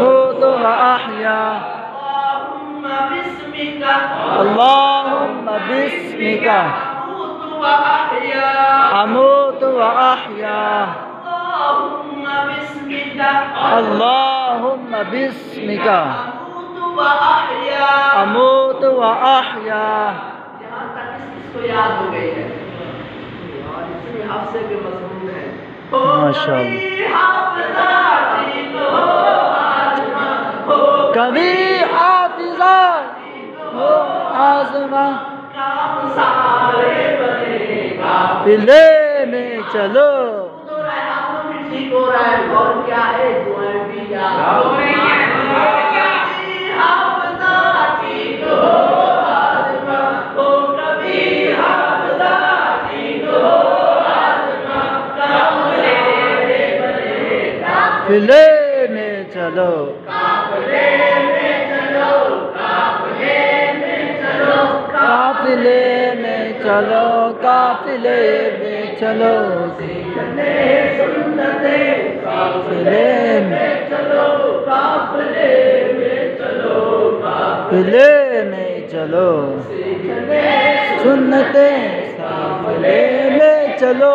अमूतु व अहया अल्लाहुम्मा बिस्मिका अमूतु व अहया अल्लाहुम्मा बिस्मिका अमूतु व अहया। यहाँ तक इसको याद हो गई है और इसमें हाफिज़े के मज़मून है। कभी हाफिज़ा हो आज़मा काफ़िले में चलो। ठीक हो रहा है और क्या है दुआएं भी याद हो रही हैं। काफ़िले में चलो काफ़िले में चलो काफ़िले में चलो काफ़िले में चलो काफ़िले में चलो सीखने सुन्नते काफ़िले में चलो काफ़िले में चलो काफ़िले में चलो सीखने सुन्नते काफ़िले में चलो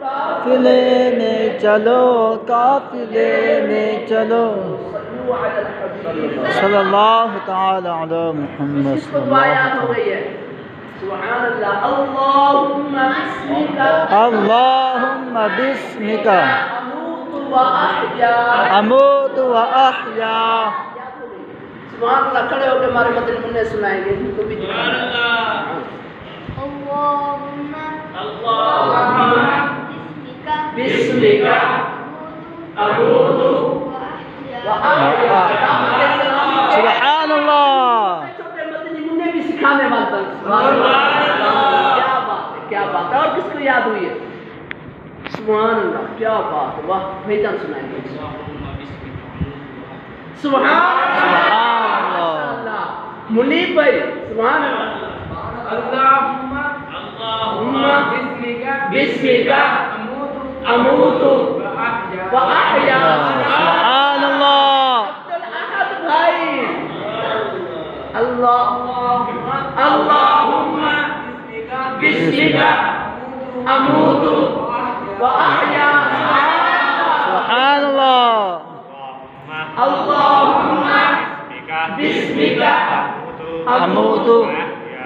काफ़िले में चलो काफ़िले में चलो। सल्लल्लाहु ताला अला मुहम्मद सल्लल्लाहु अलैहि वसल्लम। सुभान अल्लाह। अल्लाहुम्मा बिस्मिका अल्लाहुम्मा बिस्मिका अमूतु व अहया अमूतु व अहया। सुभान अल्लाह। खड़े होकर हमारे मदनी मुन्ने सुनाएंगे इनको भी। सुभान अल्लाह। अल्लाहुम्मा बिस्मिका अमूतु व अहया। सुभान अल्लाह। छोटे मदनी मुन्ने भी सिखाने वाला था। क्या बात है क्या बात है। और किसको याद हुई है? सुभान अल्लाह क्या बात है। वाह भाईजान सुनाएंगे। सुभान अल्लाह। मुनीब भाई सुभान अल्लाह। अल्लाहुम्मा बिस्मिका अमूतु व अहया। सुभान अल्लाह। अब्दुल अहद भाई अल्लाहुम्मा बिस्मिका अमूतु व अहया। सुभान अल्लाह। अल्लाहुम्मा बिस्मिका अमूतु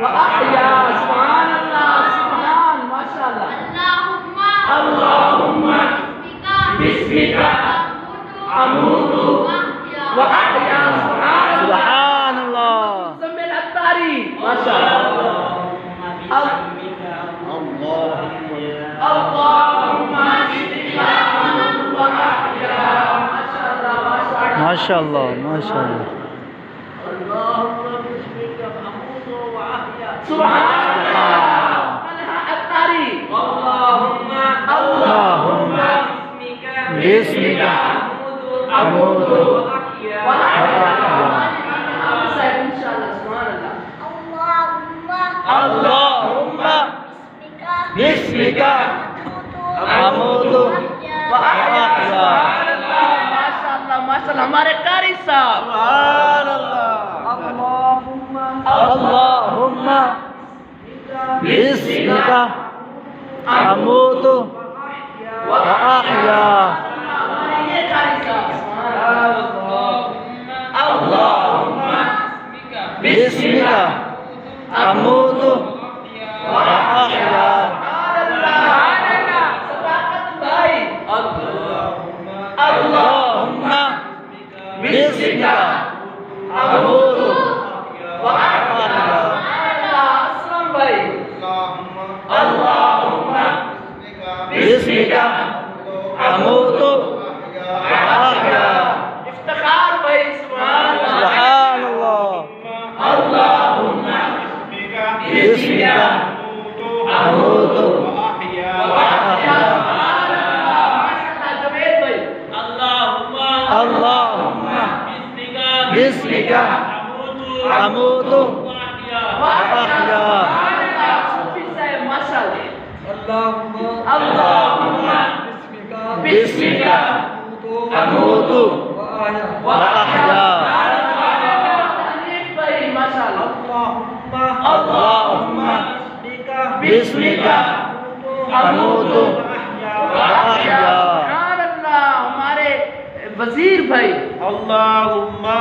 व अहया। सुभान अल्लाह। सुभान माशाअल्लाह। अल्लाहुम्मा बिस्मिका अमूतु व अहया। सुभान अल्लाह। मुज़म्मिल अत्तारी माशाअल्लाह। अल्लाहुम्मा बिस्मिका अमूतु व अहया। माशाअल्लाह माशाअल्लाह माशाअल्लाह माशाअल्लाह। अल्लाहुम्मा बिस्मिका अमूतु व अहया। सुभान अल्लाह। तलहा अत्तारी अल्लाहुम्मा बिस्मिका अमूतु व अहया। अल्लाहुम्मा बिस्मिका अमूतु व अहया। माशाअल्लाह माशाअल्लाह। हमारे कारी साहब सुभान अल्लाह। अल्लाहुम्मा बिस्मिका अमूतु व अहया। ये कारी साहब अल्लाहुम्मा बिस्मिका अमूतु व अहया। अल्लाहुम्मा बिस्मिका अमूतु व अहया। असलम भाई अल्लाहुम्मा बिस्मिका अमूतु व अहया। इफ्तिखार भाई सुभान सुभान अल्लाह। अल्लाहुम्मा बिस्मिका अमूतु व अहया। जुबैर भाई अल्लाहुम्मा बिस्मिका अमूतु व अहया। अल्लाहुम्मा बिस्मिका अमूतु व अहया। अमूतु व अहया। सुभान अल्लाह। हमारे वजीर भाई अल्लाहुम्मा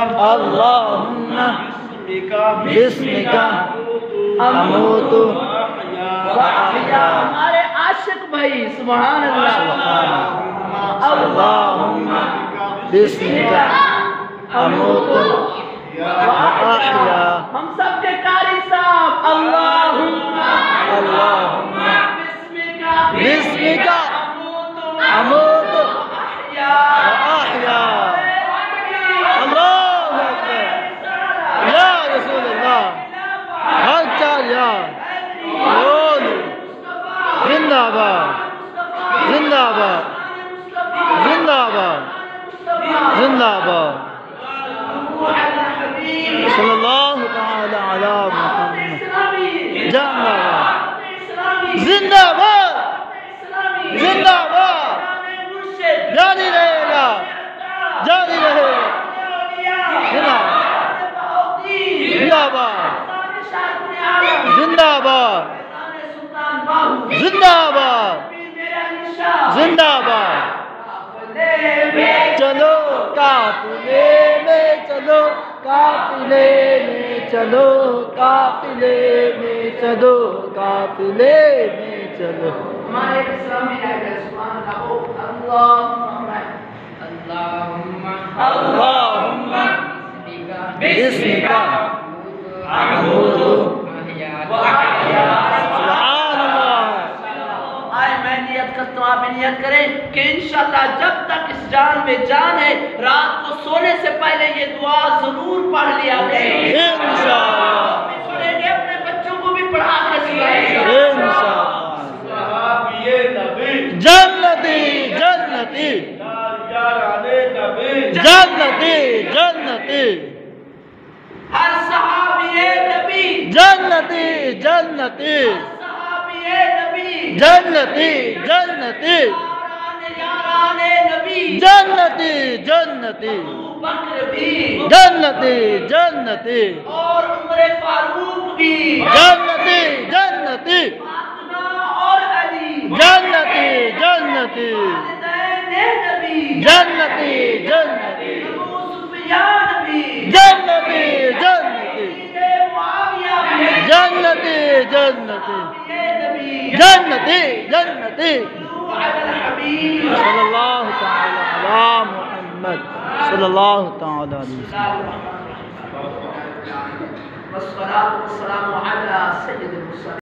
बिस्मिका अमूतु व अहया। हमारे आशिक भाई सुभान अल्लाह। अल्लाहुम्मा बिस्मिका अमूतु व अहया। हम सबके कारी साहब अल्लाहुम्मा बिस्मिका अमूतु व अहया। अल्लाहु अकबर। या रसूल अल्लाह। हर चार यार जिंदाबाद जिंदाबाद जिंदाबाद जिंदाबाद। सल्लल्लाहु तआला अला मुहम्मद। जिंदाबाद जिंदाबाद जारी रहेगा जारी रहेगा। जिंदाबाद जिंदाबाद जिंदाबाद जिंदाबाद। चलो काफिले में चलो काफिले में चलो काफिले में चलो काफिले में चलो। हमारे इस्लामी आयत सुभान अल्लाहुम्मा बिस्मिका अमूतु व अहया। सुभान अल्लाह। आए मैं नियत करता हूँ, आप भी नियत करें कि इंशाअल्लाह जब तक इस जान में जान है रात को सोने से पहले ये दुआ जरूर पढ़ लिया करें इंशाअल्लाह। सुनेंगे अपने बच्चों को भी पढ़ा के सुनाएंगे इंशाअल्लाह। जन्नती जन्नती जन्नती जन्नती हर सहाबी नबी जन्नती जन्नती सहाबी नबी जन्नती जन्नती याराने नबी जन्नती जन्नती बकर भी जन्नती जन्नती और उमर फारूक भी जन्नती जन्नती फातिमा और अली जन्नती जन्नती नबी जन्नती जन्नती अबू सुफियान भी जन्नती जन्नती मुआविया भी जन्नती जन्नती नबी जन्नती जन्नती। अल हबीब सल्लल्लाहु तआला अला मुहम्मद सल्लल्लाहु तआला अलैहि वसल्लम। वस्सलातु वस्सलामु अला सय्यिदिल मुरसलीन।